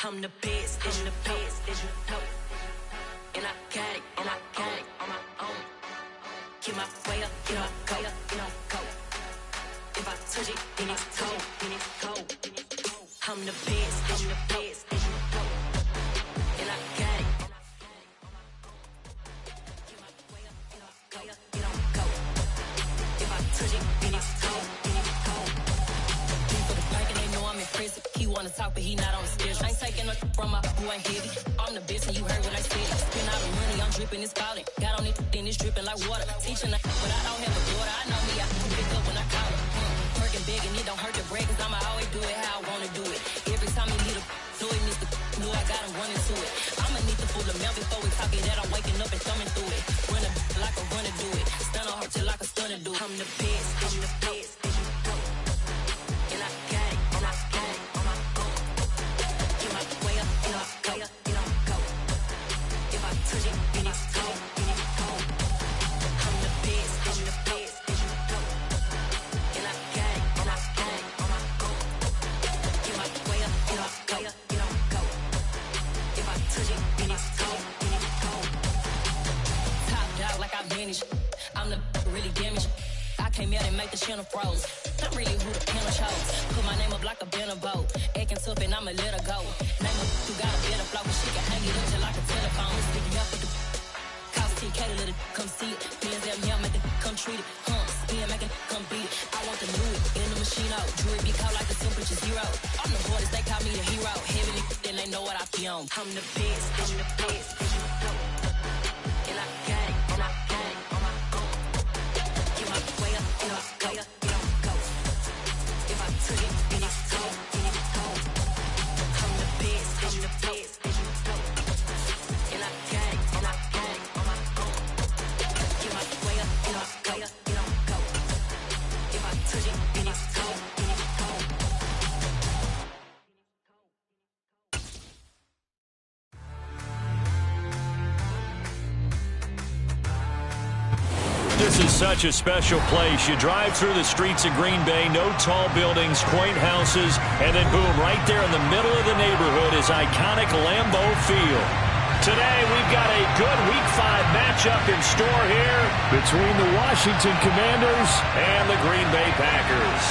I'm the best, I'm the best, and I got it, and I got it on my own. Get my way up, get my go, go. If I touch it, then it's cold, then it's cold. I'm the best, I'm the best, and I got it. Get my way up, get my go. If I touch it, then it's cold, then it's cold. For the bank and they know I'm in prison. He wanna talk, but he not on the schedule. I ain't taking nothing from my who ain't heavy. I'm the best, and you heard what I said. Spend all the money, I'm dripping, it's falling. Got on it, then it's dripping like water. Teaching, but I don't have a daughter. I know me, I can pick up when I call her. Working big, and it don't hurt to break, cause I'ma always do it how I wanna do it. Every time he need a do it, Mr. Knew I got him running to it. I'ma need the full of milk before we talk it that I'm waking up and thumbing through it. Run a like a runner do it. Stun on her till like a stunner do it. I'm the best, I'm the best, and I got it, and I got it on my own. Get my way up, and I go. If I touch it, then it's cold, then it's cold. I'm the best, I'm the best, and I got it, and I got it on my own. Get my way up, and I go. If I touch it, then it's cold, then it's cold. Top dog like I manage. I'm the really damaged. I came out and make the channel froze. I'm really who the panel chose. Put my name up like a banner boat. Acting tough and I'ma let her go. Name her who got a better flow, but she can hang it up just like a telephone. Speaking up with the cost TK to let it come see it. Feelings that me, I make it come treat it. Spin, make it come beat it. I want the new in the machine out. Jewelry be caught like the temperature zero. I'm the hardest, they call me the hero. Heavily, then they know what I feel on. I'm the best, I'm the best, and I got it, and I got it on my own. Get my way up, and I go. If I touch it, then it's cold, then it's cold. I'm the best, I'm the best, and I got it, and I got it on my own. Get my way up, and I go. If I touch it, then it's cold, then it's cold. This is such a special place. You drive through the streets of Green Bay, no tall buildings, quaint houses, and then boom, right there in the middle of the neighborhood is iconic Lambeau Field. Today, we've got a good Week 5 matchup in store here between the Washington Commanders and the Green Bay Packers.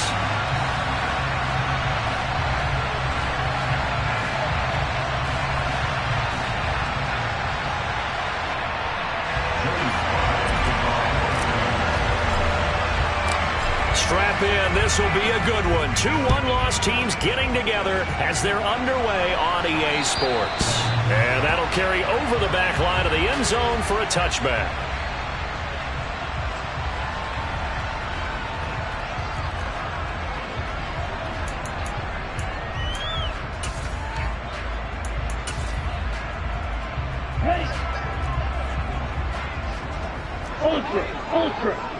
Strap in. This will be a good one. 2 one-loss teams getting together as they're underway on EA Sports. And that'll carry over the back line of the end zone for a touchback. Ultra.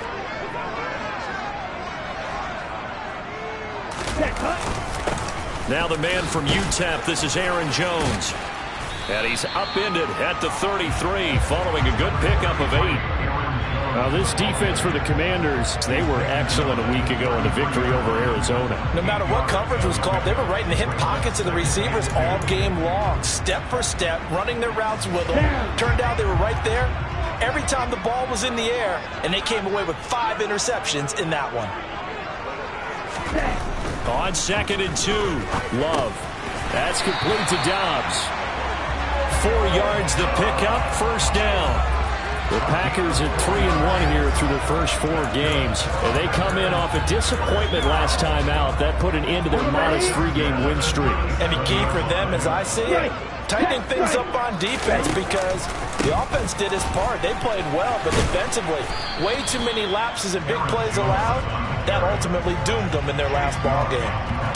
Now the man from UTEP, this is Aaron Jones. And he's upended at the 33 following a good pickup of 8. Now this defense for the Commanders, they were excellent a week ago in the victory over Arizona. No matter what coverage was called, they were right in the hip pockets of the receivers all game long. Step for step, running their routes with them. Turned out they were right there every time the ball was in the air, and they came away with 5 interceptions in that one. On 2nd and 2. Love. That's complete to Dobbs. 4 yards the pickup, first down. The Packers at 3-1 here through their first 4 games. And they come in off a disappointment last time out. That put an end to their modest 3-game win streak. And the key for them, as I see it, tightening things up on defense, because the offense did its part. They played well, but defensively, way too many lapses and big plays allowed. That ultimately doomed them in their last ball game.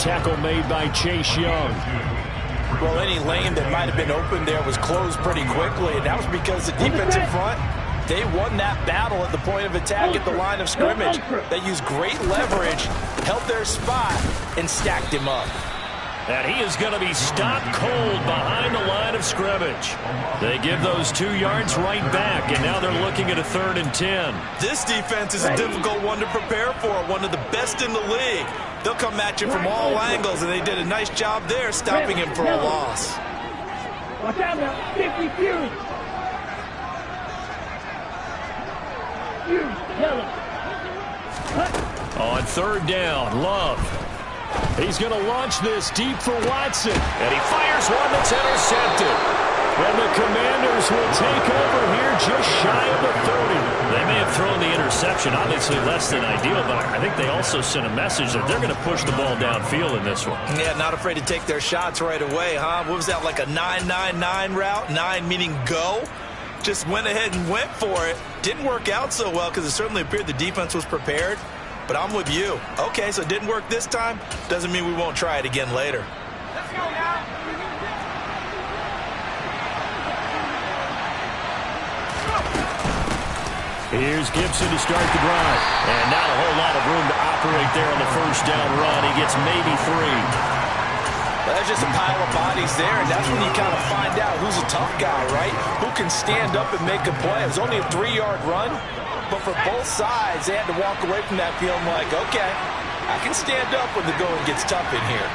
Tackle made by Chase Young. Well, any lane that might have been open there was closed pretty quickly, and that was because the defensive front, they won that battle at the point of attack at the line of scrimmage. They used great leverage, held their spot, and stacked him up. And he is going to be stopped cold behind the line of scrimmage. They give those 2 yards right back, and now they're looking at a 3rd and 10. This defense is a difficult one to prepare for, one of the best in the league. They'll come at you from all angles, and they did a nice job there stopping him for a loss. Watch out now. 50 Fury. Fury, yellow. On third down, Love. He's going to launch this deep for Watson. And he fires one that's intercepted. And the Commanders will take over here just shy of the 30. They may have thrown the interception, obviously less than ideal, but I think they also sent a message that they're going to push the ball downfield in this one. Yeah, not afraid to take their shots right away, huh? What was that, like a 9-9-9 route? 9 meaning go? Just went ahead and went for it. Didn't work out so well because it certainly appeared the defense was prepared. But I'm with you. Okay, so it didn't work this time. Doesn't mean we won't try it again later. Let's go now. Here's Gibson to start the drive. And not a whole lot of room to operate there on the first down run. He gets maybe 3. Well, there's just a pile of bodies there, and that's when you kind of find out who's a tough guy, right? Who can stand up and make a play. It was only a 3-yard run, but for both sides, they had to walk away from that feeling like, okay, I can stand up when the going gets tough in here.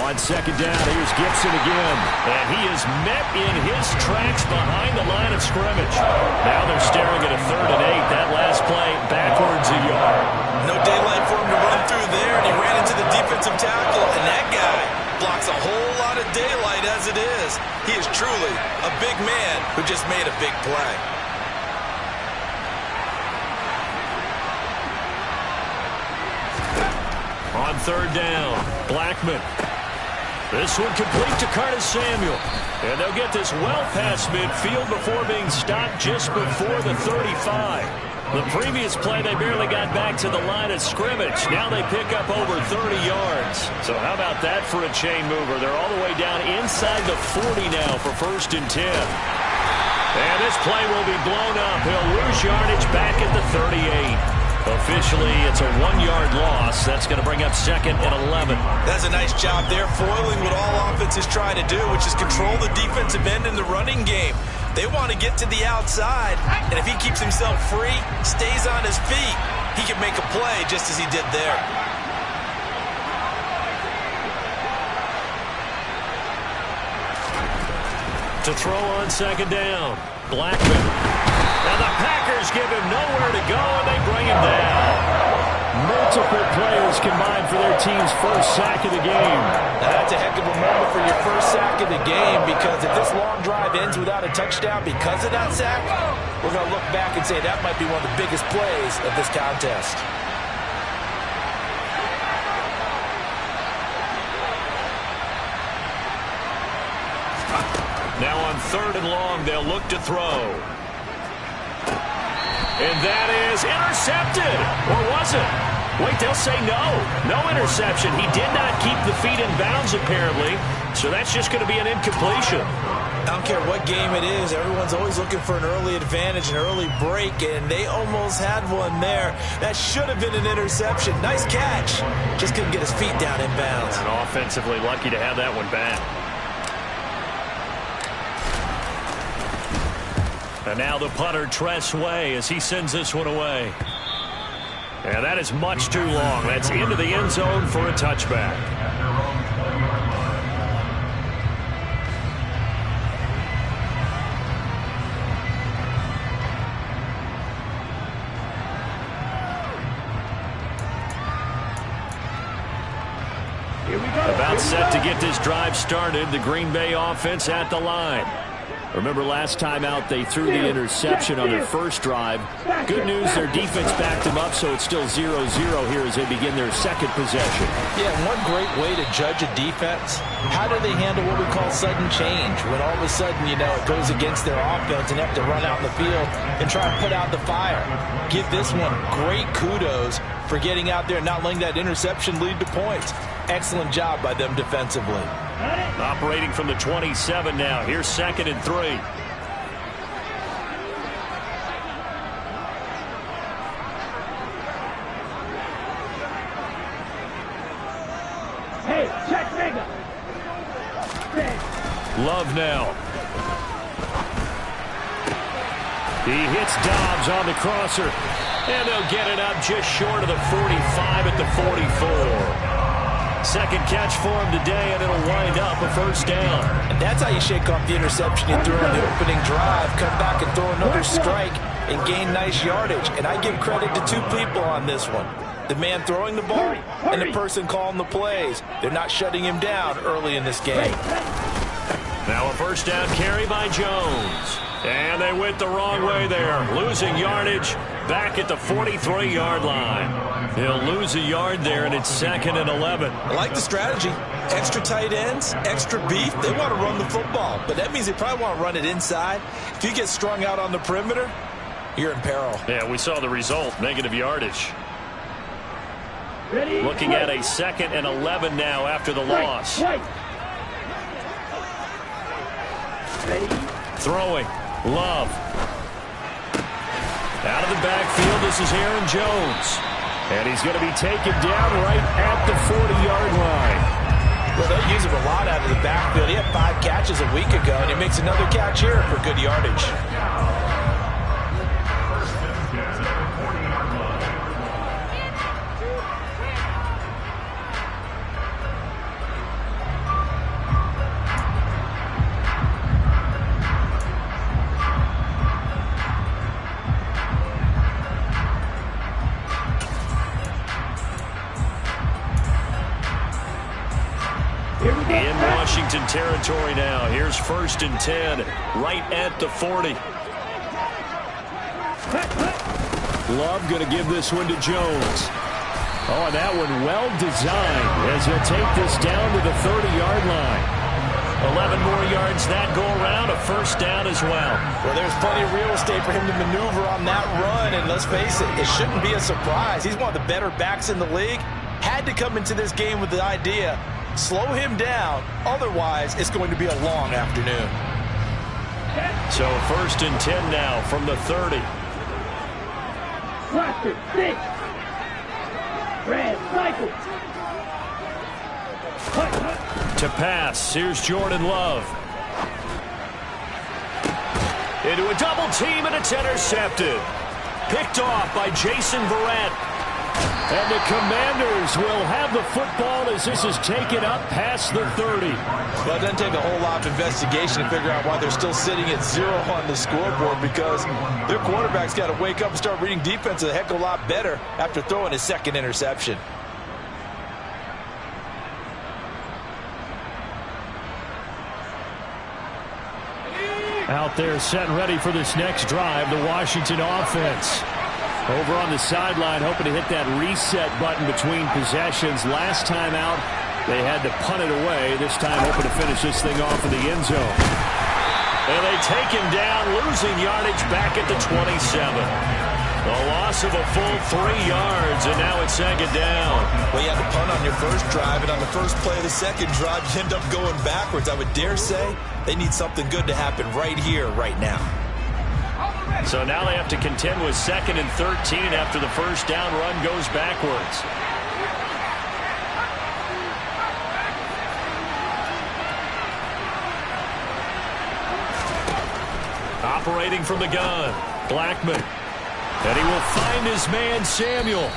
On second down, here's Gibson again. And he is met in his tracks behind the line of scrimmage. Now they're staring at a 3rd and 8. That last play backwards a yard. No daylight for him to run through there, and he ran into the defensive tackle, and that guy blocks a whole lot of daylight as it is. He is truly a big man who just made a big play. On third down, Blackman. This one complete to Curtis Samuel. And they'll get this well past midfield before being stopped just before the 35. The previous play, they barely got back to the line of scrimmage. Now they pick up over 30 yards. So how about that for a chain mover? They're all the way down inside the 40 now for 1st and 10. And this play will be blown up. He'll lose yardage back at the 38. Officially, it's a 1-yard loss. That's going to bring up 2nd and 11. That's a nice job there, foiling what all offenses try to do, which is control the defensive end in the running game. They want to get to the outside, and if he keeps himself free, stays on his feet, he can make a play just as he did there. To throw on second down, Blackman. And the Packers give him nowhere to go, and they bring him down. Multiple players combined for their team's first sack of the game. Now, that's a heck of a moment for your first sack of the game, because if this long drive ends without a touchdown because of that sack, we're going to look back and say that might be one of the biggest plays of this contest. Now on 3rd and long, they'll look to throw. And that is intercepted. Or was it? Wait, they'll say no. No interception. He did not keep the feet in bounds, apparently. So that's just going to be an incompletion. I don't care what game it is. Everyone's always looking for an early advantage, an early break, and they almost had one there. That should have been an interception. Nice catch. Just couldn't get his feet down in bounds. And offensively lucky to have that one back. And now the punter, Tress Way, as he sends this one away. And that is much too long. That's into the end zone for a touchback. About set to get this drive started. The Green Bay offense at the line. Remember last time out they threw the interception on their first drive. Good news, their defense backed them up, so it's still 0-0 here as they begin their second possession. Yeah, one great way to judge a defense, how do they handle what we call sudden change? When all of a sudden, you know, it goes against their offense and they have to run out in the field and try to put out the fire. Give this one great kudos for getting out there and not letting that interception lead to points. Excellent job by them defensively. Operating from the 27 now. Here's 2nd and 3. Hey, check nigga. Love now. He hits Dobbs on the crosser. And they'll get it up just short of the 45 at the 44. Second catch for him today, and it'll wind up a first down. And that's how you shake off the interception you threw in the opening drive. Come back and throw another strike and gain nice yardage. And I give credit to two people on this one. The man throwing the ball and the person calling the plays. They're not shutting him down early in this game. Now a first down carry by Jones. And they went the wrong way there. Losing yardage back at the 43-yard line. He'll lose a yard there, and it's 2nd and 11. I like the strategy. Extra tight ends, extra beef. They want to run the football, but that means they probably want to run it inside. If you get strung out on the perimeter, you're in peril. Yeah, we saw the result, negative yardage. Ready? Looking at a 2nd and 11 now after the loss. Ready? Throwing. Love. Out of the backfield, this is Aaron Jones. And he's going to be taken down right at the 40-yard line. Well, they'll use him a lot out of the backfield. He had 5 catches a week ago, and he makes another catch here for good yardage. In Washington territory now. Here's 1st and 10, right at the 40. Love going to give this one to Jones. Oh, and that one well designed as he'll take this down to the 30-yard line. 11 more yards that go around, a first down as well. Well, there's plenty of real estate for him to maneuver on that run, and let's face it, it shouldn't be a surprise. He's one of the better backs in the league. Had to come into this game with the idea, slow him down, otherwise it's going to be a long afternoon. So 1st and 10 now from the 30. Cluster, 6. Red, cycle. To pass, here's Jordan Love. Into a double team, and it's intercepted. Picked off by Jason Verrett. And the Commanders will have the football as this is taken up past the 30. Well, it doesn't take a whole lot of investigation to figure out why they're still sitting at 0 on the scoreboard, because their quarterback's got to wake up and start reading defense a heck of a lot better after throwing his 2nd interception. Out there set and ready for this next drive, the Washington offense. Over on the sideline, hoping to hit that reset button between possessions. Last time out, they had to punt it away. This time, hoping to finish this thing off in the end zone. And they take him down, losing yardage back at the 27. A loss of a full 3 yards, and now it's 2nd down. Well, you had to punt on your first drive, and on the first play of the second drive, you end up going backwards. I would dare say they need something good to happen right here, right now. So now they have to contend with 2nd and 13 after the first down run goes backwards. Operating from the gun, Blackman. And he will find his man, Samuel.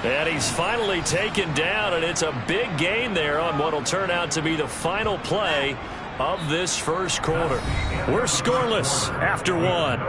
And he's finally taken down, and it's a big gain there on what will turn out to be the final play of this first quarter. We're scoreless after 1.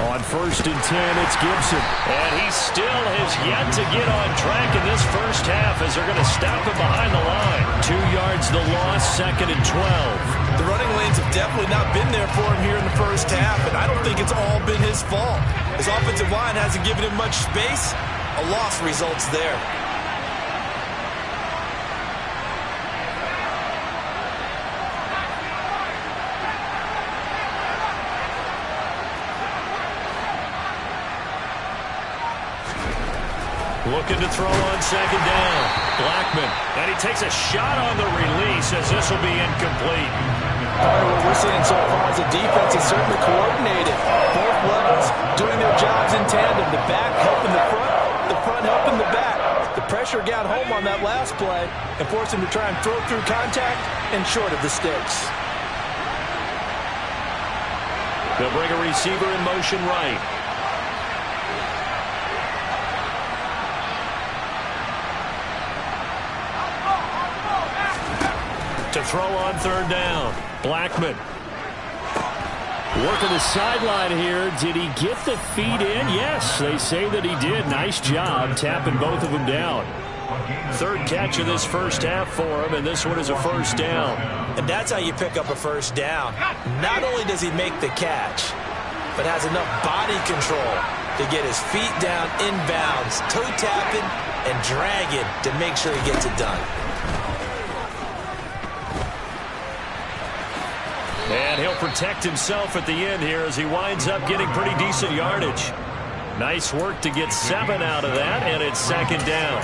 On 1st and 10, it's Gibson. And he still has yet to get on track in this first half as they're going to stop him behind the line. 2 yards the loss, 2nd and 12. The running lanes have definitely not been there for him here in the first half, and I don't think it's all been his fault. His offensive line hasn't given him much space. A loss results there. Looking to throw on 2nd down. Blackman. And he takes a shot on the release as this will be incomplete. What we're seeing so far is the defense is certainly coordinated. Both levels doing their jobs in tandem. The back helping the front helping the back. The pressure got home on that last play and forced him to try and throw through contact and short of the sticks. They'll bring a receiver in motion right. To throw on third down. Blackman. Working the sideline here. Did he get the feet in? Yes, they say that he did. Nice job tapping both of them down. Third catch of this first half for him, and this one is a first down. And that's how you pick up a first down. Not only does he make the catch, but has enough body control to get his feet down inbounds, toe tapping and dragging to make sure he gets it done. And he'll protect himself at the end here as he winds up getting pretty decent yardage. Nice work to get 7 out of that, and it's second down.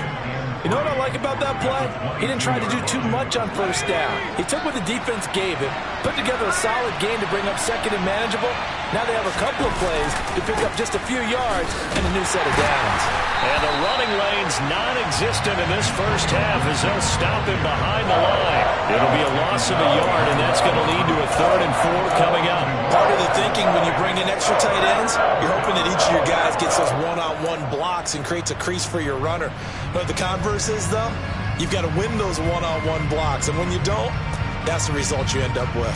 You know what I like about that play? He didn't try to do too much on first down. He took what the defense gave him, put together a solid game to bring up second and manageable. Now they have a couple of plays to pick up just a few yards and a new set of downs. And the running lane's non-existent in this first half as they'll stop him behind the line. It'll be a loss of a yard, and that's going to lead to a 3rd and 4 coming up. Part of the thinking when you bring in extra tight ends, you're hoping that each of your guys gets those one-on-one blocks and creates a crease for your runner. But the converse is, though, you've got to win those one-on-one blocks. And when you don't, that's the result you end up with.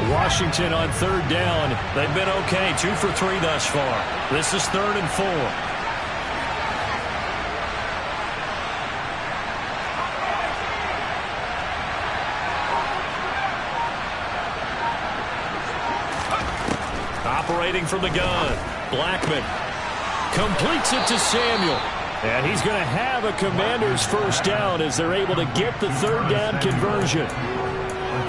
Washington on third down. They've been okay. 2 for 3 thus far. This is 3rd and 4. Operating from the gun. Blackman completes it to Samuel. And he's going to have a Commander's first down as they're able to get the third down conversion.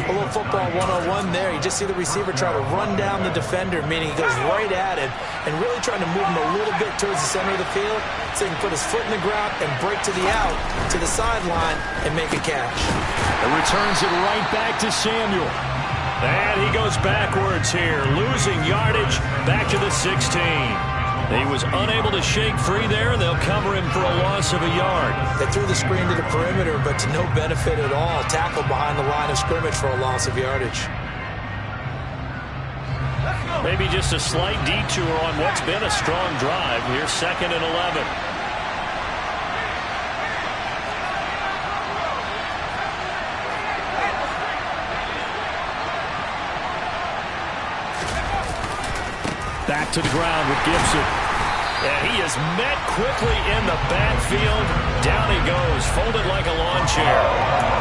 A little football 101 there. You just see the receiver try to run down the defender, meaning he goes right at him and really trying to move him a little bit towards the center of the field so he can put his foot in the ground and break to the out, to the sideline, and make a catch. It returns it right back to Samuel. And he goes backwards here, losing yardage back to the 16. He was unable to shake free there, and they'll cover him for a loss of a yard. They threw the screen to the perimeter, but to no benefit at all. Tackled behind the line of scrimmage for a loss of yardage. Maybe just a slight detour on what's been a strong drive. Here's 2nd and 11. Back to the ground with Gibson. And he is met quickly in the backfield. Down he goes, folded like a lawn chair.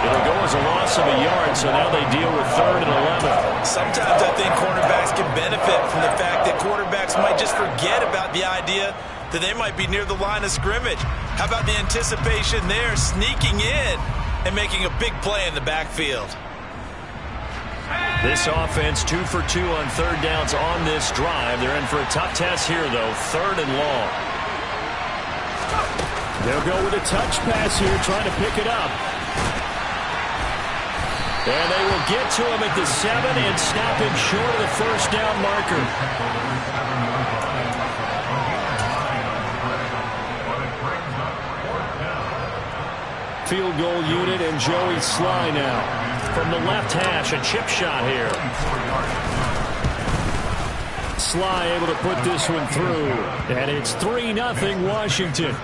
It'll go as a loss of a yard, so now they deal with 3rd and 11. Sometimes I think cornerbacks can benefit from the fact that quarterbacks might just forget about the idea that they might be near the line of scrimmage. How about the anticipation there, sneaking in and making a big play in the backfield? This offense 2 for 2 on third downs on this drive. They're in for a tough test here, though. 3rd and long. They'll go with a touch pass here, trying to pick it up. And they will get to him at the 7 and stop him short of the first down marker. Field goal unit and Joey Sly now. From the left hash, a chip shot here. Sly able to put this one through. And it's 3-0 Washington.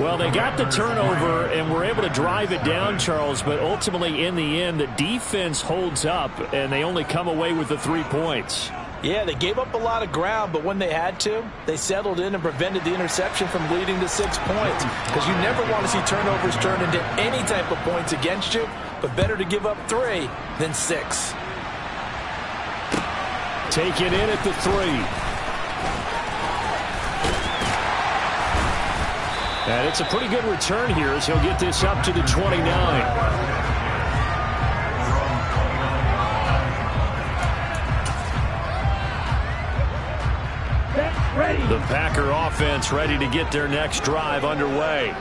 Well, they got the turnover and were able to drive it down, Charles, but ultimately in the end, the defense holds up, and they only come away with the 3 points. Yeah, they gave up a lot of ground, but when they had to, they settled in and prevented the interception from leading to 6 points. Because you never want to see turnovers turn into any type of points against you, but better to give up 3 than 6. Take it in at the 3. And it's a pretty good return here as he'll get this up to the 29. Ready. The Packer offense ready to get their next drive underway.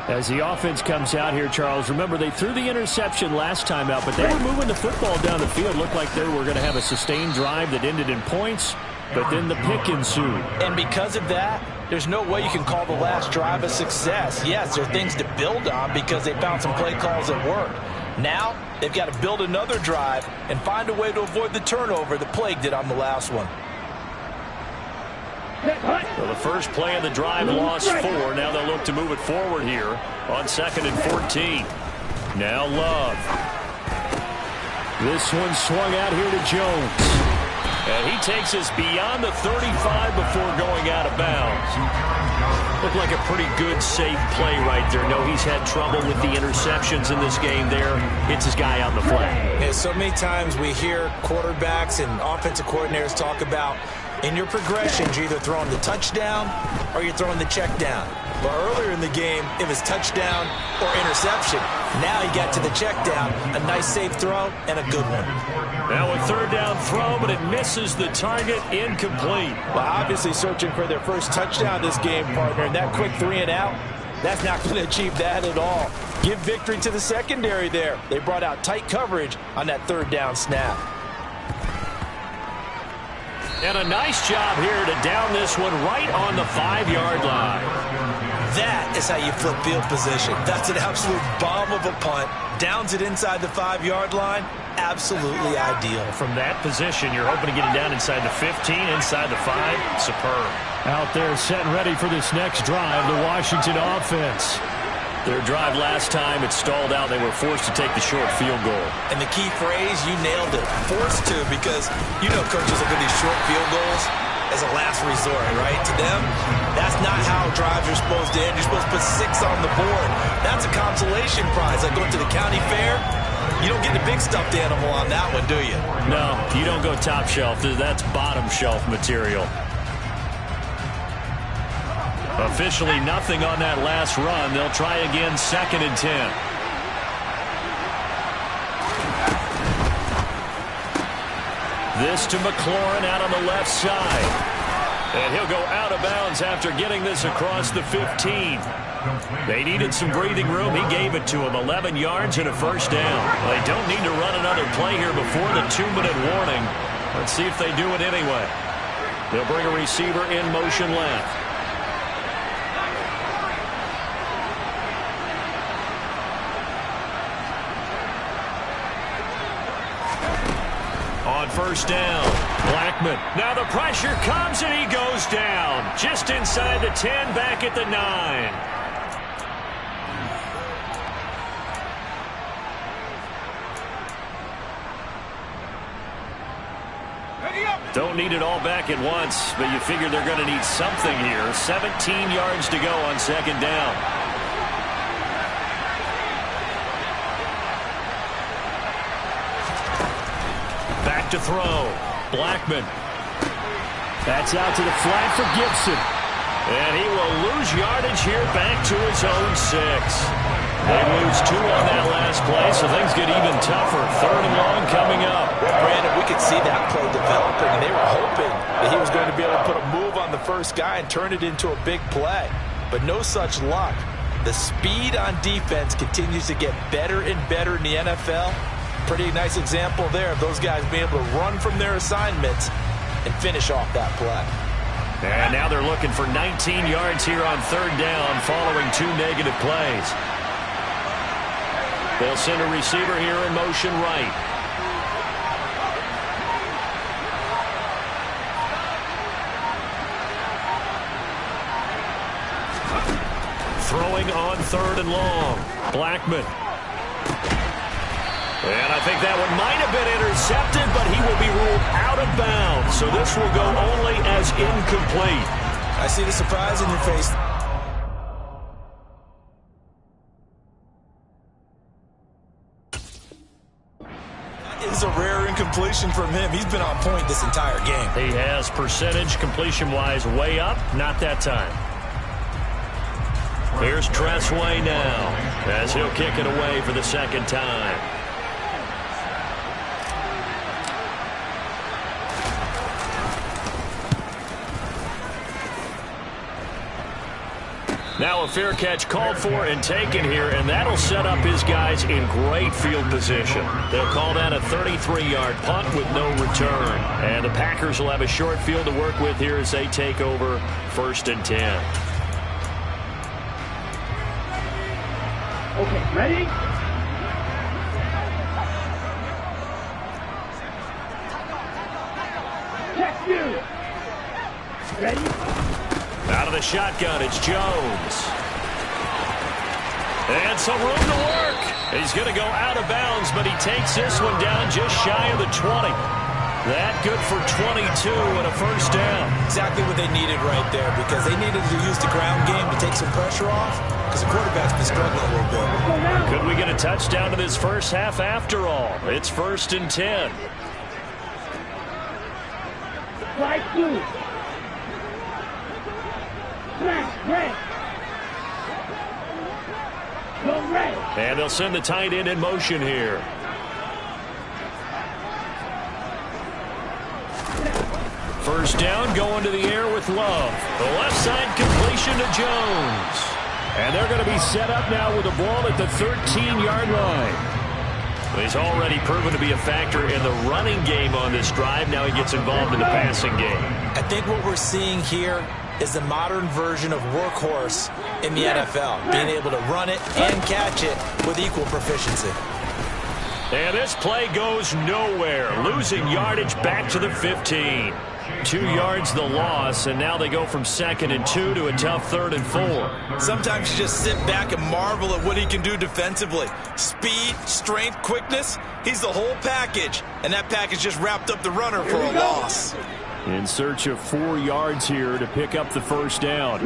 As the offense comes out here, Charles, remember they threw the interception last time out, but they were moving the football down the field. Looked like they were going to have a sustained drive that ended in points, but then the pick ensued. And because of that, there's no way you can call the last drive a success. Yes, there are things to build on because they found some play calls that work. Now, they've got to build another drive and find a way to avoid the turnover that plagued it on the last one. Well, the first play of the drive lost 4. Now they'll look to move it forward here on 2nd and 14. Now Love. This one swung out here to Jones. And he takes us beyond the 35 before going out of bounds. Looked like a pretty good, safe play right there. No, he's had trouble with the interceptions in this game there. Hits his guy out in the flat. And so many times we hear quarterbacks and offensive coordinators talk about in your progressions, you're either throwing the touchdown or you're throwing the check down. But earlier in the game, it was touchdown or interception. Now he got to the check down, a nice safe throw, and a good one. Now a 3rd down throw, but it misses the target, incomplete. Well, obviously searching for their first touchdown this game, partner, and that quick 3 and out, that's not going to achieve that at all. Give victory to the secondary there. They brought out tight coverage on that 3rd down snap. And a nice job here to down this one right on the 5-yard line. That is how you flip field position. That's an absolute bomb of a punt. Downs it inside the 5-yard line. Absolutely ideal. From that position, you're hoping to get it down inside the 15, inside the 5. Superb. Out there set and ready for this next drive, the Washington offense. Their drive last time, it stalled out. They were forced to take the short field goal. And the key phrase, you nailed it. Forced to, because you know coaches look at these short field goals as a last resort, right? To them, that's not how drives are supposed to end. You're supposed to put 6 on the board. That's a consolation prize. Like going to the county fair, you don't get the big stuffed animal on that one, do you? No, you don't go top shelf. That's bottom shelf material. Officially nothing on that last run. They'll try again 2nd and 10. This to McLaurin out on the left side. And he'll go out of bounds after getting this across the 15. They needed some breathing room. He gave it to him. 11 yards and a 1st down. They don't need to run another play here before the 2-minute warning. Let's see if they do it anyway. They'll bring a receiver in motion left. On 1st down, Blackman. Now the pressure comes and he goes down. Just inside the 10, back at the 9. Don't need it all back at once, but you figure they're going to need something here. 17 yards to go on 2nd down. Back to throw. Blackman. That's out to the flat for Gibson. And he will lose yardage here back to his own 6. They lose 2 on that last play, so things get even tougher. 3rd and long coming up. Brandon, we could see that play developing, and they were hoping that he was going to be able to put a move on the first guy and turn it into a big play. But no such luck. The speed on defense continues to get better and better in the NFL. Pretty nice example there of those guys being able to run from their assignments and finish off that play. And now they're looking for 19 yards here on 3rd down following 2 negative plays. They'll send a receiver here in motion right. Throwing on 3rd and long. Blackman. And I think that one might have been intercepted, but he will be ruled out of bounds. So this will go only as incomplete. I see the surprise in your face. That is a rare incompletion from him. He's been on point this entire game. He has percentage completion-wise way up. Not that time. Here's Tressway now as he'll kick it away for the 2nd time. Now a fair catch called for and taken here, and that'll set up his guys in great field position. They'll call that a 33-yard punt with no return. And the Packers will have a short field to work with here as they take over 1st and 10. Okay, ready? Check you. Ready? Out of the shotgun, it's Jones. And some room to work. He's going to go out of bounds, but he takes this one down just shy of the 20. That good for 22 and a first down. Exactly what they needed right there, because they needed to use the ground game to take some pressure off, because the quarterback's been struggling a little bit. Could we get a touchdown in this first half after all? It's 1st and 10. Fly two. Red. Go red. And they'll send the tight end in motion here. First down, going to the air with Love. The left side completion to Jones. And they're going to be set up now with the ball at the 13-yard line. He's already proven to be a factor in the running game on this drive. Now he gets involved in the passing game. I think what we're seeing here is the modern version of workhorse in the NFL, being able to run it and catch it with equal proficiency. And this play goes nowhere, losing yardage back to the 15. 2 yards the loss, and now they go from 2nd and 2 to a tough 3rd and 4. Sometimes you just sit back and marvel at what he can do defensively. Speed, strength, quickness, he's the whole package, and that package just wrapped up the runner for a loss. In search of 4 yards here to pick up the first down.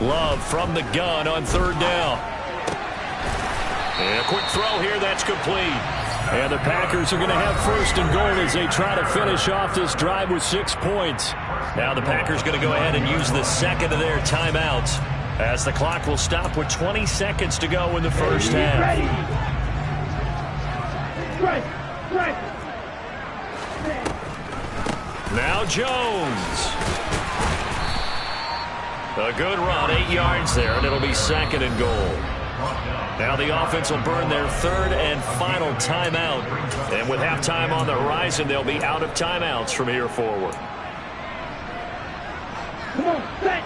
Love from the gun on 3rd down. And a quick throw here, that's complete. And the Packers are going to have 1st and goal as they try to finish off this drive with 6 points. Now the Packers going to go ahead and use the second of their timeouts as the clock will stop with 20 seconds to go in the first half. Now Jones. A good run, 8 yards there, and it'll be 2nd and goal. Now the offense will burn their 3rd and final timeout. And with halftime on the horizon, they'll be out of timeouts from here forward. Come on, set.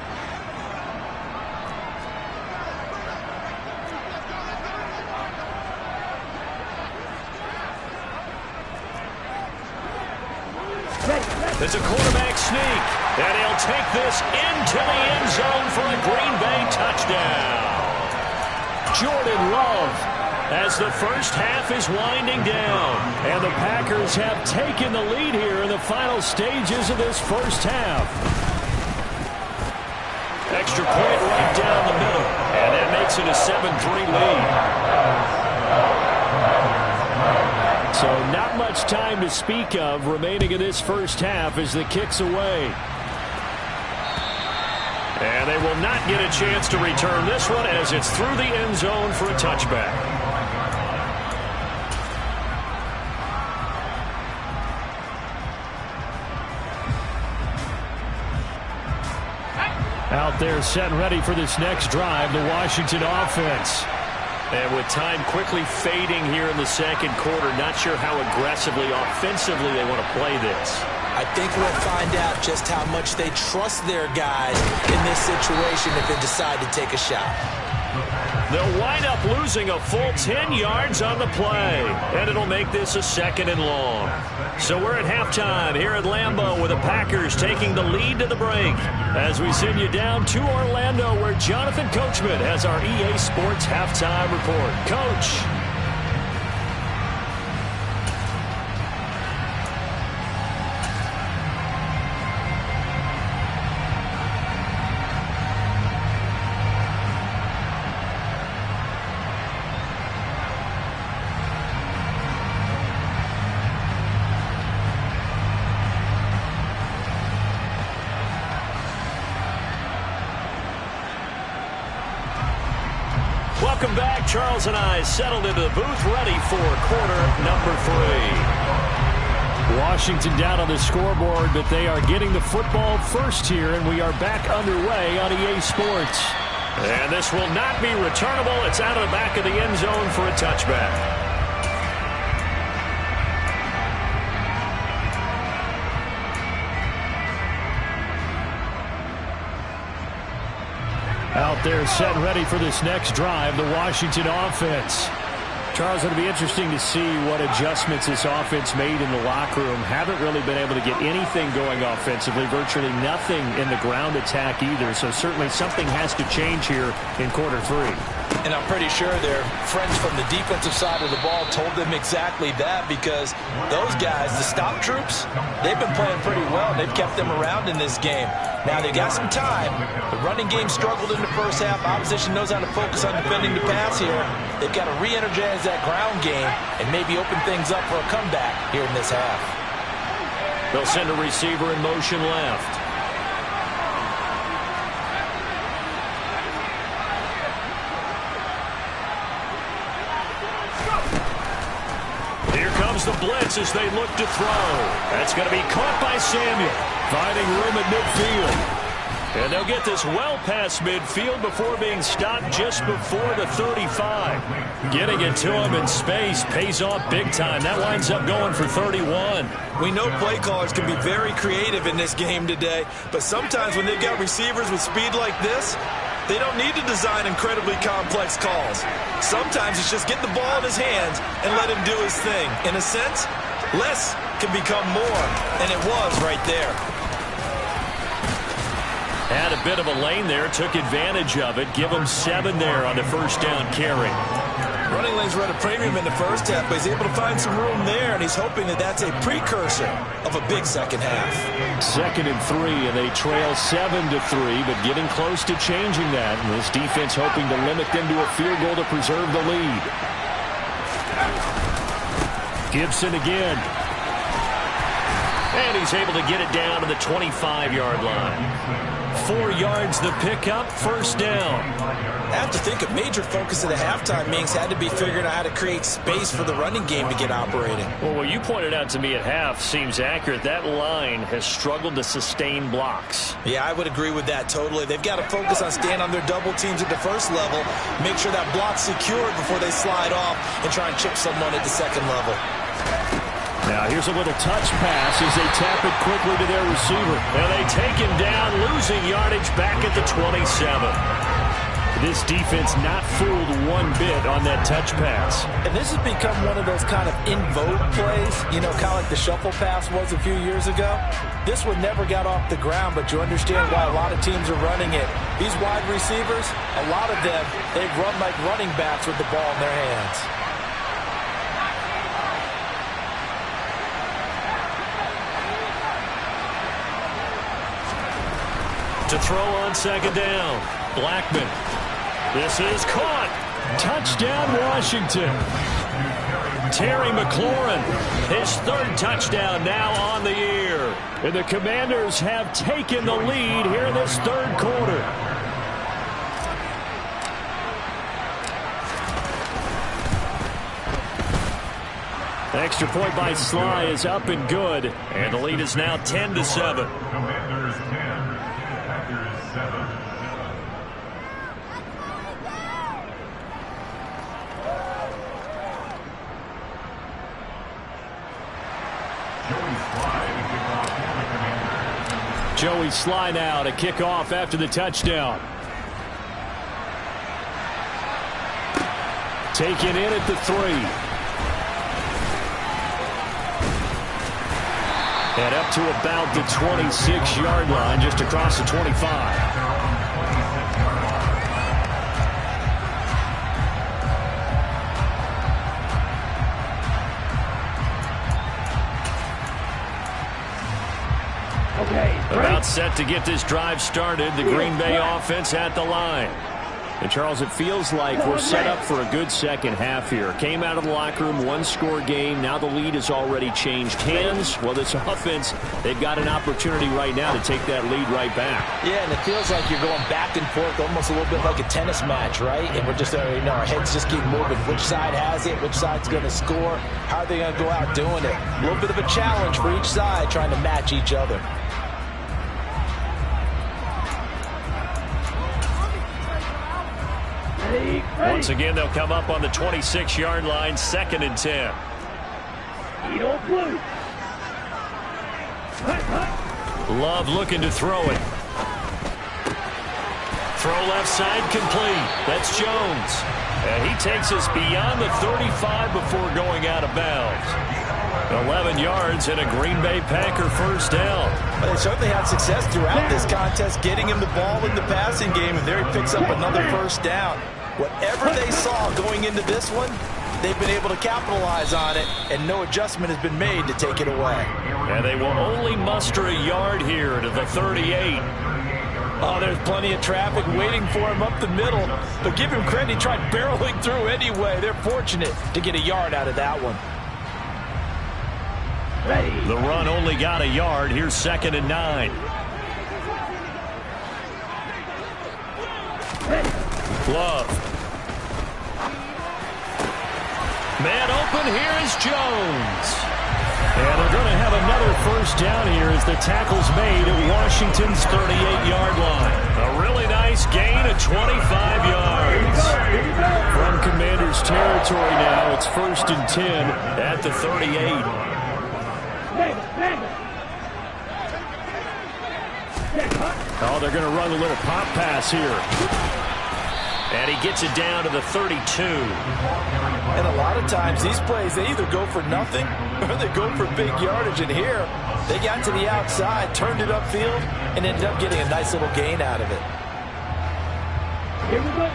There's a quarterback sneak, and he'll take this into the end zone for a Green Bay touchdown. Jordan Love, as the first half is winding down, and the Packers have taken the lead here in the final stages of this first half. Extra point right down the middle, and that makes it a 7-3 lead. So not much time to speak of remaining in this first half as the kick's away. And they will not get a chance to return this one as it's through the end zone for a touchback. Out there set and ready for this next drive, the Washington offense. And with time quickly fading here in the second quarter, not sure how aggressively, offensively they want to play this. I think we'll find out just how much they trust their guys in this situation if they decide to take a shot. They'll wind up losing a full 10 yards on the play, and it'll make this a 2nd and long. So we're at halftime here at Lambeau with the Packers taking the lead to the break as we send you down to Orlando where Jonathan Coachman has our EA Sports halftime report. Coach. Welcome back. Charles and I settled into the booth ready for quarter number 3. Washington down on the scoreboard, but they are getting the football first here, and we are back underway on EA Sports. And this will not be returnable. It's out of the back of the end zone for a touchback. Out there set and ready for this next drive, the Washington offense. Charles, it'll be interesting to see what adjustments this offense made in the locker room. Haven't really been able to get anything going offensively, virtually nothing in the ground attack either. So certainly something has to change here in quarter three. And I'm pretty sure their friends from the defensive side of the ball told them exactly that, because those guys, the stop troops, they've been playing pretty well. They've kept them around in this game. Now they got some time. The running game struggled in the first half. Opposition knows how to focus on defending the pass here. They've got to re-energize that ground game and maybe open things up for a comeback here in this half. They'll send a receiver in motion left. Here comes the blitz as they look to throw. That's going to be caught by Samuel. Finding room at midfield. And they'll get this well past midfield before being stopped just before the 35. Getting it to him in space pays off big time. That winds up going for 31. We know play callers can be very creative in this game today, but sometimes when they've got receivers with speed like this, they don't need to design incredibly complex calls. Sometimes it's just get the ball in his hands and let him do his thing. In a sense, less can become more, and it was right there. Had a bit of a lane there, took advantage of it. Give him 7 there on the first down carry. Running lanes were at a premium in the first half, but he's able to find some room there, and he's hoping that that's a precursor of a big second half. 2nd and 3, and they trail 7-3, but getting close to changing that. And this defense hoping to limit them to a field goal to preserve the lead. Gibson again. And he's able to get it down to the 25-yard line. 4 yards the pickup, first down. I have to think a major focus of the halftime meetings had to be figuring out how to create space for the running game to get operating. Well, what you pointed out to me at half seems accurate. That line has struggled to sustain blocks. Yeah, I would agree with that totally. They've got to focus on staying on their double teams at the first level, make sure that block's secured before they slide off and try and chip someone at the second level. Now here's a little touch pass as they tap it quickly to their receiver. And they take him down, losing yardage back at the 27. This defense not fooled one bit on that touch pass. And this has become one of those kind of in vogue plays, you know, kind of like the shuffle pass was a few years ago. This one never got off the ground, but you understand why a lot of teams are running it. These wide receivers, a lot of them, they've run like running backs with the ball in their hands. To throw on second down, Blackman. This is caught. Touchdown, Washington. Terry McLaurin, his 3rd touchdown now on the year. And the Commanders have taken the lead here in this 3rd quarter. Extra point by Sly is up and good. And the lead is now 10-7. Commanders 10, Packers 7. Joey Sly now to kick off after the touchdown. Taken in at the 3. And up to about the 26-yard line, just across the 25. Okay, About set to get this drive started. The Green Bay offense at the line. And, Charles, it feels like we're set up for a good second half here. Came out of the locker room, one-score game. Now the lead has already changed hands. Well, this offense, they've got an opportunity right now to take that lead right back. Yeah, and it feels like you're going back and forth, almost a little bit like a tennis match, right? And we're just, our heads just keep moving. Which side has it? Which side's going to score? How are they going to go out doing it? A little bit of a challenge for each side, trying to match each other. Once again, they'll come up on the 26-yard line, 2nd and 10. Love looking to throw it. Throw left side complete. That's Jones. And he takes us beyond the 35 before going out of bounds. 11 yards and a Green Bay Packer first down. Well, they certainly had success throughout this contest, getting him the ball in the passing game, and there he picks up another first down. Whatever they saw going into this one, they've been able to capitalize on it, and no adjustment has been made to take it away. And they will only muster a yard here to the 38. Oh, there's plenty of traffic waiting for him up the middle. But give him credit, he tried barreling through anyway. They're fortunate to get a yard out of that one. The run only got a yard. Here's 2nd and 9. Love. Man open, here is Jones. And they're going to have another first down here as the tackle's made at Washington's 38-yard line. A really nice gain of 25 yards. From Commanders territory now, it's 1st and 10 at the 38. Oh, they're going to run a little pop pass here. And he gets it down to the 32. And a lot of times these plays, they either go for nothing or they go for big yardage. And here, they got to the outside, turned it upfield, and ended up getting a nice little gain out of it.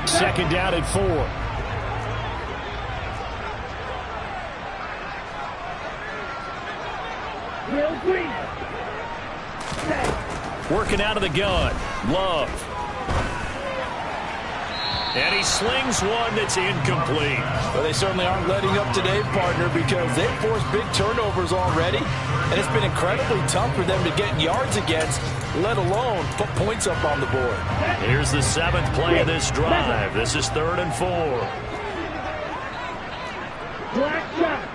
2nd down and 4. Working out of the gun. Love. And he slings one that's incomplete. Well, they certainly aren't letting up today, partner, because they've forced big turnovers already. And it's been incredibly tough for them to get yards against, let alone put points up on the board. Here's the 7th play of this drive. This is 3rd and 4. Black shot.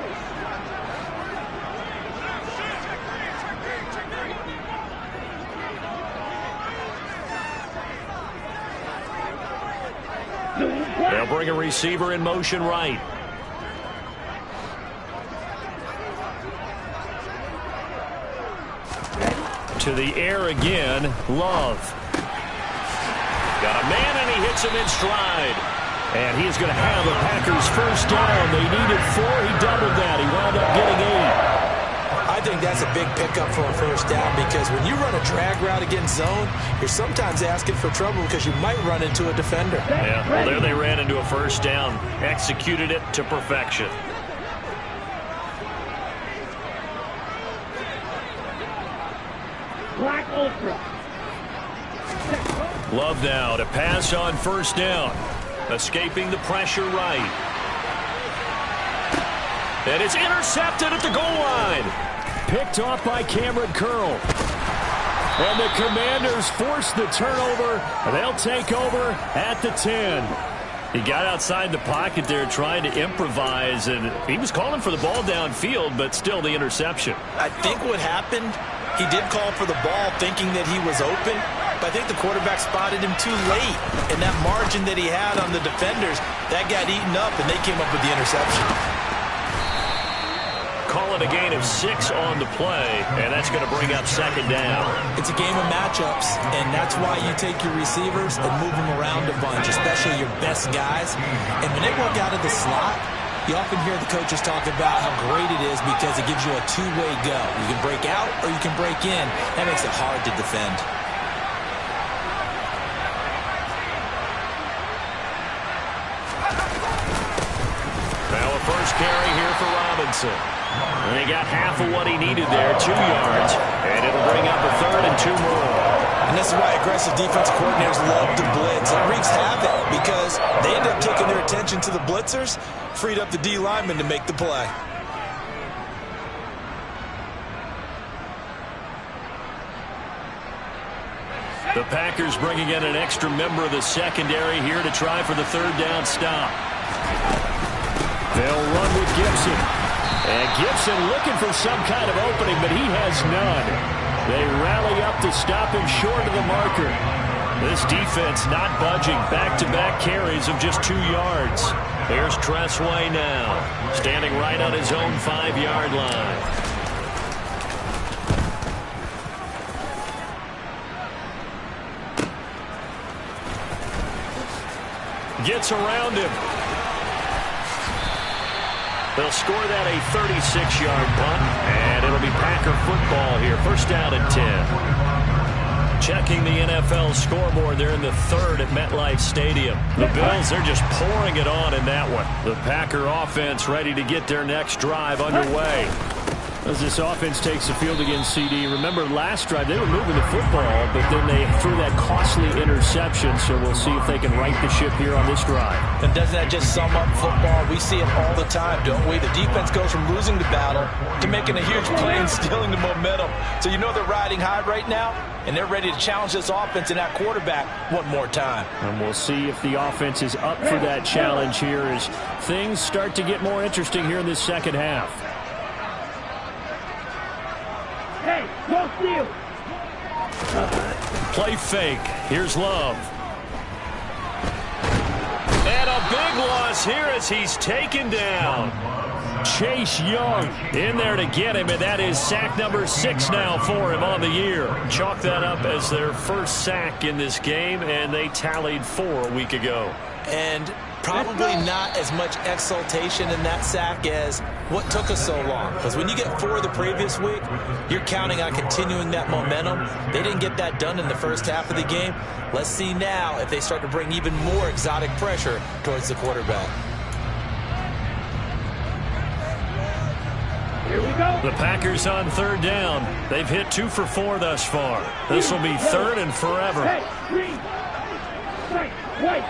They'll bring a receiver in motion right. To the air again, Love. Got a man and he hits him in stride. And he is going to have the Packers first down. They needed 4. He doubled that. He wound up getting 8. I think that's a big pickup for a first down because when you run a drag route against zone, you're sometimes asking for trouble because you might run into a defender. Yeah, well, there they ran into a first down. Executed it to perfection. Black Ultra. Love now to pass on first down. Escaping the pressure right. And it's intercepted at the goal line. Picked off by Cameron Curl. And the Commanders force the turnover. They'll take over at the 10. He got outside the pocket there trying to improvise, and he was calling for the ball downfield, but still the interception. I think what happened, he did call for the ball thinking that he was open, but I think the quarterback spotted him too late. And that margin that he had on the defenders, that got eaten up, and they came up with the interception. Call it a gain of 6 on the play, and that's going to bring up 2nd down. It's a game of matchups, and that's why you take your receivers and move them around a bunch, especially your best guys. And when they work out of the slot, you often hear the coaches talk about how great it is because it gives you a two-way go. You can break out or you can break in. That makes it hard to defend. Now a first carry here for Robinson. And he got half of what he needed there, 2 yards. And it'll bring up a 3rd and 2 more. And this is why aggressive defensive coordinators love to blitz. It wreaks havoc because they end up taking their attention to the blitzers, freed up the D lineman to make the play. The Packers bringing in an extra member of the secondary here to try for the third down stop. They'll run with Gibson. And Gibson looking for some kind of opening, but he has none. They rally up to stop him short of the marker. This defense not budging. Back-to-back carries of just 2 yards. Here's Tressway now, standing right on his own 5-yard line. Gets around him. They'll score that a 36-yard punt, and it'll be Packer football here. First down and 10. Checking the NFL scoreboard, they're in the third at MetLife Stadium. The Bills, they're just pouring it on in that one. The Packer offense ready to get their next drive underway. As this offense takes the field against CD, remember last drive they were moving the football, but then they threw that costly interception, so we'll see if they can right the ship here on this drive. And doesn't that just sum up football? We see it all the time, don't we? The defense goes from losing the battle to making a huge play and stealing the momentum. So you know they're riding high right now, and they're ready to challenge this offense and that quarterback one more time. And we'll see if the offense is up for that challenge here as things start to get more interesting here in this second half. Hey, no steal. Play fake. Here's Love. And a big loss here as he's taken down. Chase Young In there to get him, and that is sack number 6 now for him on the year. Chalk that up as their first sack in this game, and they tallied 4 a week ago. And probably not as much exultation in that sack as what took us so long. Because when you get 4 the previous week, you're counting on continuing that momentum. They didn't get that done in the first half of the game. Let's see now if they start to bring even more exotic pressure towards the quarterback. Here we go. The Packers on third down. They've hit 2 for 4 thus far. This will be third and forever. Hey, green. Right, white.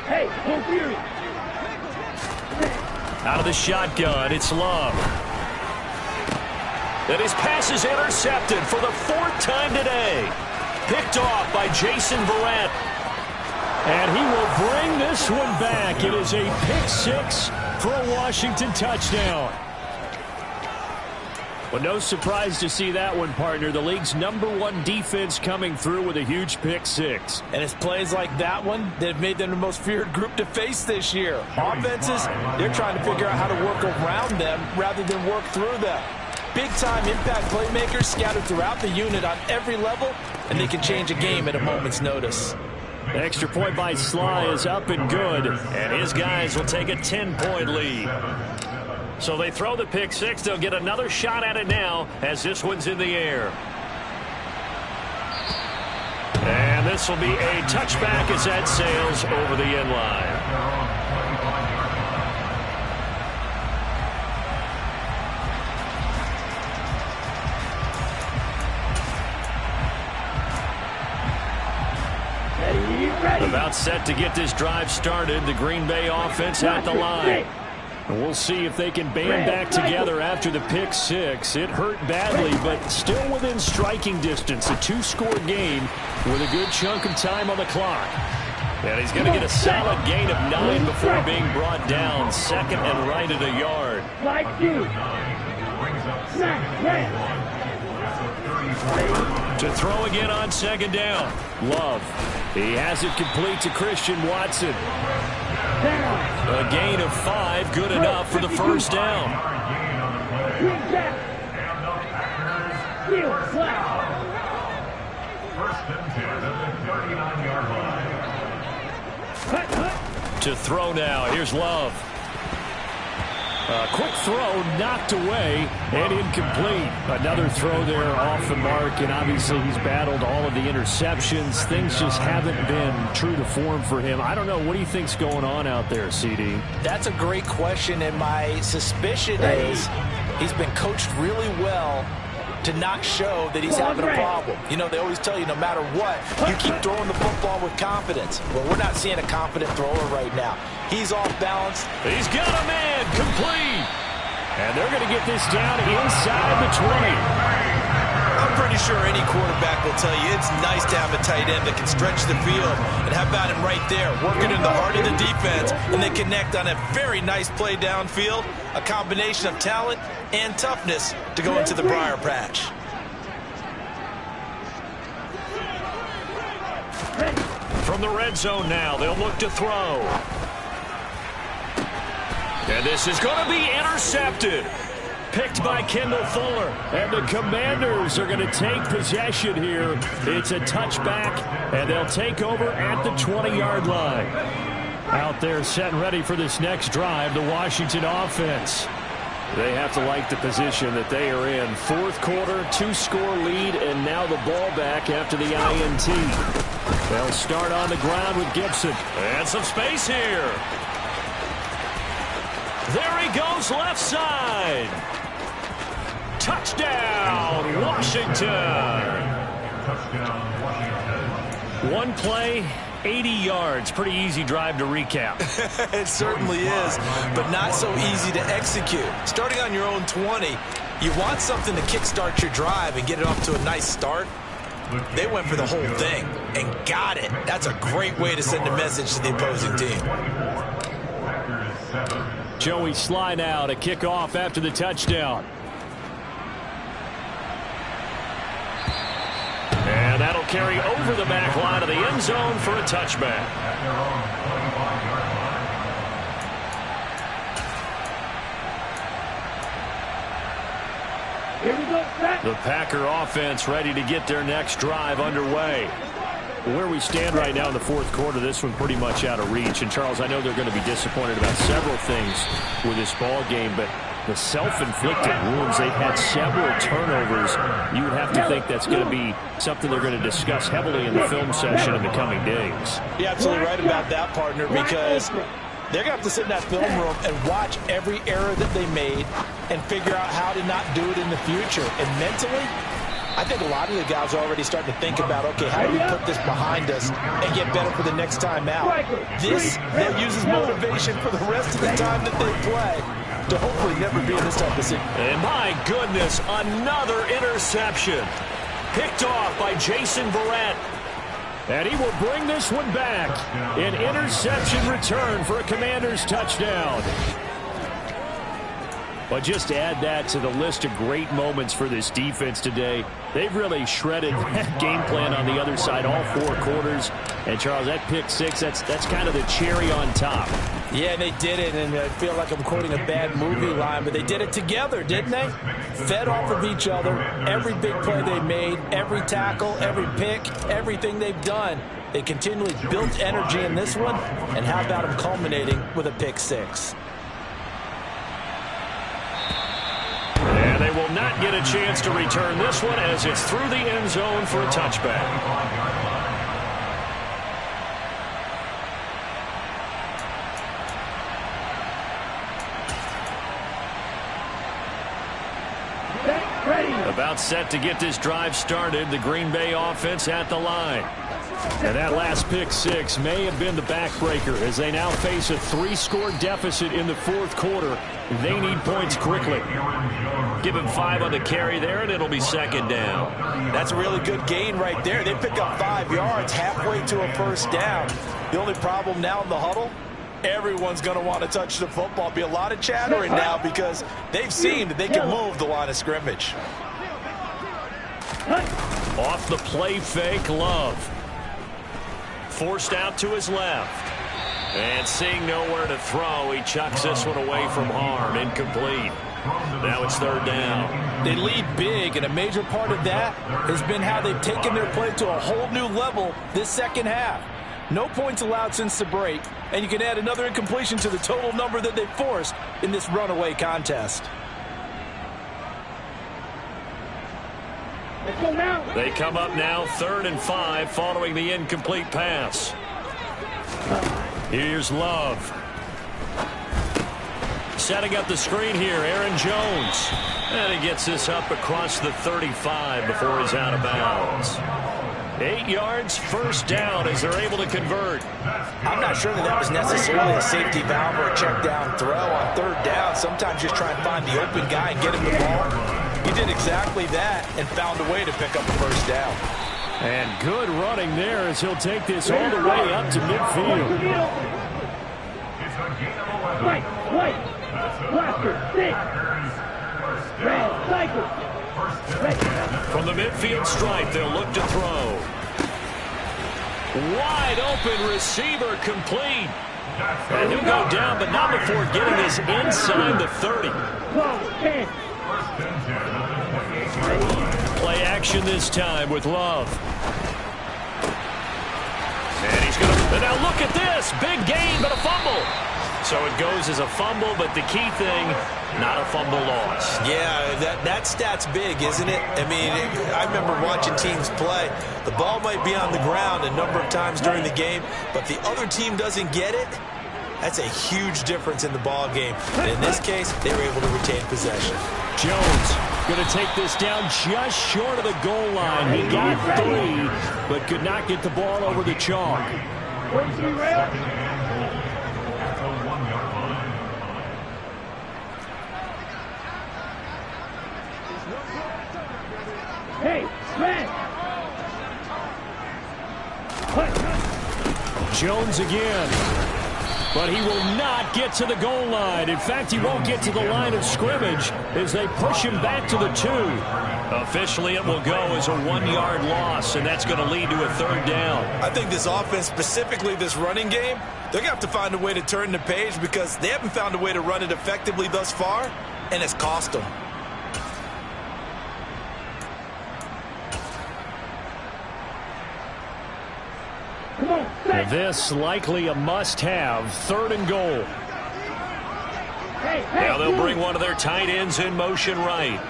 Hey, no fury. Out of the shotgun, it's Love. And his pass is intercepted for the 4th time today. Picked off by Jason Verrett. And he will bring this one back. It is a pick 6 for a Washington touchdown. Well, no surprise to see that one, partner. The league's #1 defense coming through with a huge pick 6. And it's plays like that one that have made them the most feared group to face this year. Offenses, they're trying to figure out how to work around them rather than work through them. Big-time impact playmakers scattered throughout the unit on every level, and they can change a game at a moment's notice. The extra point by Sly is up and good, and his guys will take a 10-point lead. So they throw the pick 6. They'll get another shot at it now as this one's in the air. And this will be a touchback as that sails over the end line. About set to get this drive started. The Green Bay offense at the line. And we'll see if they can band back together after the pick 6. It hurt badly, but still within striking distance. A 2-score game with a good chunk of time on the clock. And he's going to get a solid gain of 9 before being brought down. 2nd and right at a yard. Like you. To throw again on 2nd down. Love. He has it complete to Christian Watson. A gain of 5, good enough for the first down. To throw now. Here's Love. Quick throw, knocked away, and incomplete. Another throw there off the mark, and obviously he's battled all of the interceptions. Things just haven't been true to form for him. I don't know. What do you think's going on out there, CD? That's a great question, and my suspicion is he's been coached really well to not show that he's having a problem. You know, they always tell you no matter what, you keep throwing the football with confidence. Well, we're not seeing a confident thrower right now. He's off balance. He's got a man, complete. And they're going to get this down inside the 20. I'm pretty sure any quarterback will tell you it's nice to have a tight end that can stretch the field. And how about him right there, working in the heart of the defense, and they connect on a very nice play downfield, a combination of talent and toughness to go into the briar patch. From the red zone now, they'll look to throw. And this is going to be intercepted. Picked by Kendall Fuller. And the Commanders are going to take possession here. It's a touchback, and they'll take over at the 20-yard line. Out there set and ready for this next drive, the Washington offense. They have to like the position that they are in. Fourth quarter, 2-score lead, and now the ball back after the INT. They'll start on the ground with Gibson. And some space here. There he goes, left side. Touchdown, Washington. Touchdown, Washington. One play, 80 yards. Pretty easy drive to recap. It certainly is, but not so easy to execute. Starting on your own 20, you want something to kickstart your drive and get it off to a nice start. They went for the whole thing and got it. That's a great way to send a message to the opposing team. Joey Sly now to kick off after the touchdown. And that'll carry over the back line of the end zone for a touchback. Here we go, set. The Packer offense ready to get their next drive underway. Where we stand right now in the fourth quarter, this one pretty much out of reach. And, Charles, I know they're going to be disappointed about several things with this ball game, but the self-inflicted wounds, they've had several turnovers. You would have to think that's going to be something they're going to discuss heavily in the film session in the coming days. You're absolutely right about that, partner, because they're going to have to sit in that film room and watch every error that they made and figure out how to not do it in the future. And mentally, I think a lot of the guys are already starting to think about, okay, how do we put this behind us and get better for the next time out? This, they'll use as motivation for the rest of the time that they play to hopefully never be in this type of situation. And my goodness, another interception. Picked off by Jason Verrett. And he will bring this one back. An interception return for a Commanders touchdown. But just to add that to the list of great moments for this defense today, they've really shredded that game plan on the other side all four quarters. And, Charles, that pick six, that's kind of the cherry on top. Yeah, they did it, and I feel like I'm quoting a bad movie line, but they did it together, didn't they? Fed off of each other, every big play they made, every tackle, every pick, everything they've done. They continually built energy in this one, and how about them culminating with a pick six? And they will not get a chance to return this one as it's through the end zone for a touchback. About set to get this drive started, the Green Bay offense at the line. And that last pick six may have been the backbreaker as they now face a 3-score deficit in the fourth quarter. They need points quickly. Give him 5 on the carry there, and it'll be second down. That's a really good gain right there. They pick up 5 yards halfway to a first down. The only problem now in the huddle, everyone's going to want to touch the football. Be a lot of chattering now because they've seen that they can move the line of scrimmage. Off the play fake, Love. Forced out to his left. And seeing nowhere to throw, he chucks this one away from harm. Incomplete. Now it's third down. They lead big, and a major part of that has been how they've taken their play to a whole new level this second half. No points allowed since the break, and you can add another incompletion to the total number that they forced in this runaway contest. Let's go now. They come up now 3rd and 5 following the incomplete pass. Here's Love. Setting up the screen here, Aaron Jones. And he gets this up across the 35 before he's out of bounds. 8 yards, first down as they're able to convert. I'm not sure that was necessarily a safety valve or a check down throw on 3rd down. Sometimes just try and find the open guy and get him the ball. He did exactly that and found a way to pick up a first down. And good running there as he'll take this all the way up to midfield. Right, white, blaster, 6. Red, cycle. From the midfield stripe, they'll look to throw. Wide open receiver complete. And he'll go down, but not before getting this inside the 30. 10. Play action this time with Love. And he's going to... Now look at this. Big gain, but a fumble. So it goes as a fumble, but the key thing, not a fumble loss. Yeah, that stat's big, isn't it? I mean, I remember watching teams play. The ball might be on the ground a number of times during the game, but if the other team doesn't get it, that's a huge difference in the ball game. And in this case, they were able to retain possession. Jones going to take this down just short of the goal line. He got 3, but could not get the ball over the chalk. Hey, man. Jones again. But he will not get to the goal line. In fact, he won't get to the line of scrimmage as they push him back to the 2. Officially, it will go as a 1-yard loss, and that's going to lead to a 3rd down. I think this offense, specifically this running game, they're going to have to find a way to turn the page because they haven't found a way to run it effectively thus far, and it's cost them. This likely a must-have. 3rd and goal. Now they'll bring one of their tight ends in motion right.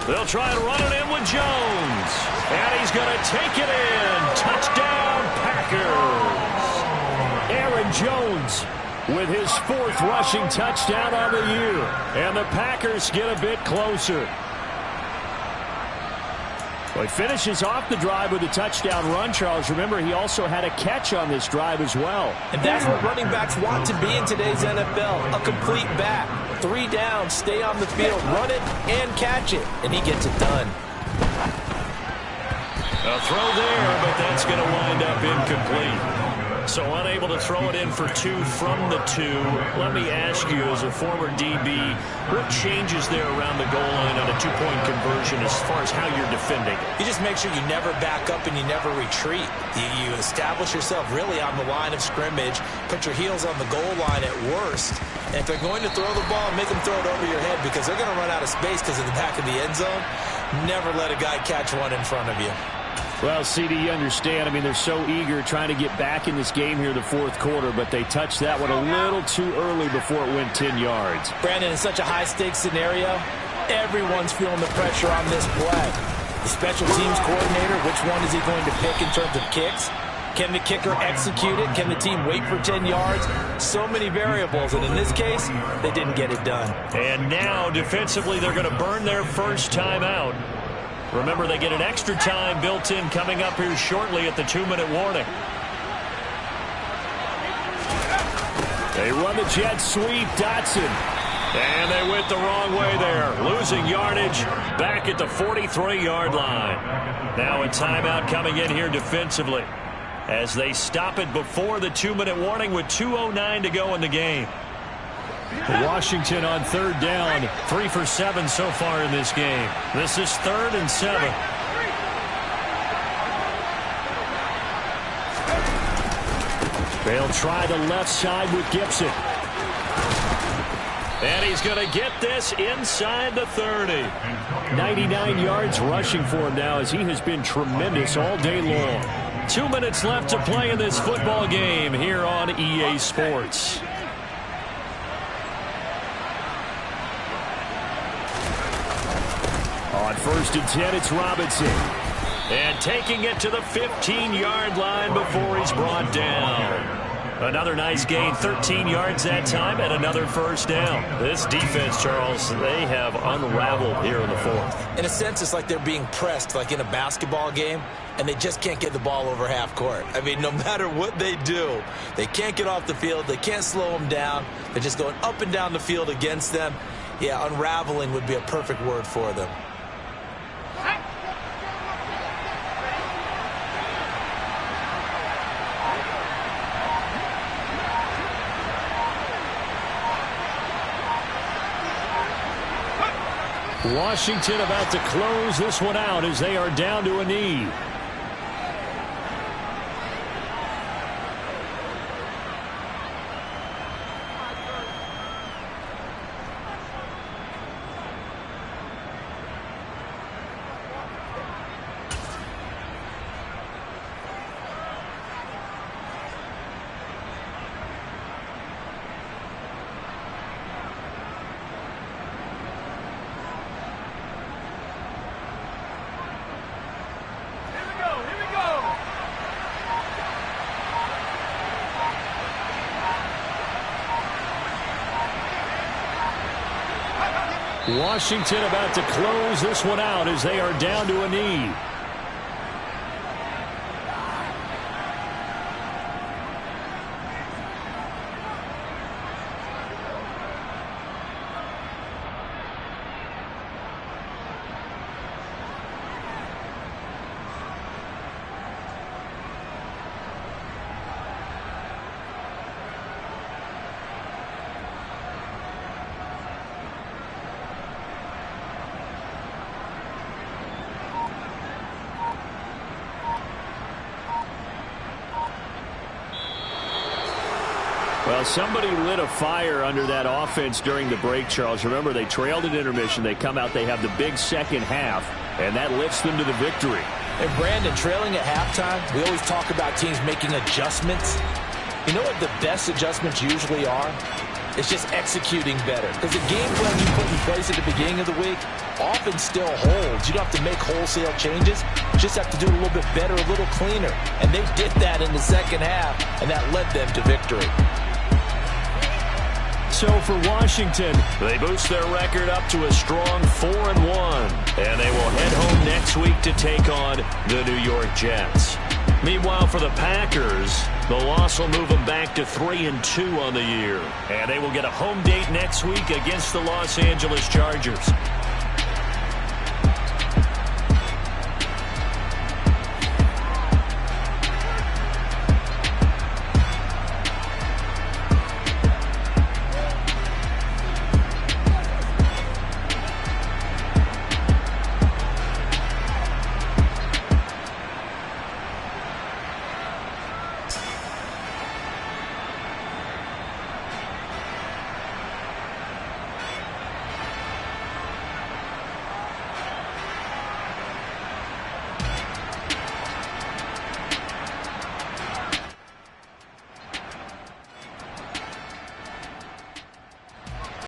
They'll try and run it in with Jones. And he's going to take it in. Touchdown, Packers. Aaron Jones with his 4th rushing touchdown on the year. And the Packers get a bit closer. Well, he finishes off the drive with a touchdown run, Charles. Remember, he also had a catch on this drive as well. And that's what running backs want to be in today's NFL, a complete back. 3 downs, stay on the field, run it, and catch it. And he gets it done. A throw there, but that's going to wind up incomplete. So unable to throw it in for 2 from the 2. Let me ask you, as a former DB, what changes there around the goal line on a 2-point conversion as far as how you're defending? You just make sure you never back up and you never retreat. You establish yourself really on the line of scrimmage, put your heels on the goal line at worst, and if they're going to throw the ball, make them throw it over your head because they're going to run out of space because of the back of the end zone. Never let a guy catch one in front of you. Well, CD, you understand. I mean, they're so eager trying to get back in this game here in the 4th quarter, but they touched that one a little too early before it went 10 yards. Brandon, in such a high-stakes scenario, everyone's feeling the pressure on this play. The special teams coordinator, which one is he going to pick in terms of kicks? Can the kicker execute it? Can the team wait for 10 yards? So many variables, and in this case, they didn't get it done. And now, defensively, they're going to burn their first time out. Remember, they get an extra time built in coming up here shortly at the 2-minute warning. They run the jet sweep, Dotson. And they went the wrong way there. Losing yardage back at the 43-yard line. Now a timeout coming in here defensively as they stop it before the 2-minute warning with 2:09 to go in the game. Washington on 3rd down. 3 for 7 so far in this game. This is 3rd and 7. They'll try the left side with Gibson. And he's going to get this inside the 30. 99 yards rushing for him now as he has been tremendous all day long. 2 minutes left to play in this football game here on EA Sports. On 1st and 10, it's Robinson. And taking it to the 15-yard line before he's brought down. Another nice gain, 13 yards that time, and another first down. This defense, Charles, they have unraveled here in the 4th. In a sense, it's like they're being pressed, like in a basketball game, and they just can't get the ball over half court. I mean, no matter what they do, they can't get off the field. They can't slow them down. They're just going up and down the field against them. Yeah, unraveling would be a perfect word for them. Washington about to close this one out as they are down to a knee. Washington about to close this one out as they are down to a knee. Well, somebody lit a fire under that offense during the break, Charles. Remember, they trailed at intermission. They come out, they have the big second half, and that lifts them to the victory. And Brandon, trailing at halftime, we always talk about teams making adjustments. You know what the best adjustments usually are? It's just executing better. Because the game plan you put in place at the beginning of the week often still holds. You don't have to make wholesale changes. You just have to do it a little bit better, a little cleaner. And they did that in the second half, and that led them to victory. So for Washington, they boost their record up to a strong 4-1. And they will head home next week to take on the New York Jets. Meanwhile, for the Packers, the loss will move them back to 3-2 on the year. And they will get a home date next week against the Los Angeles Chargers.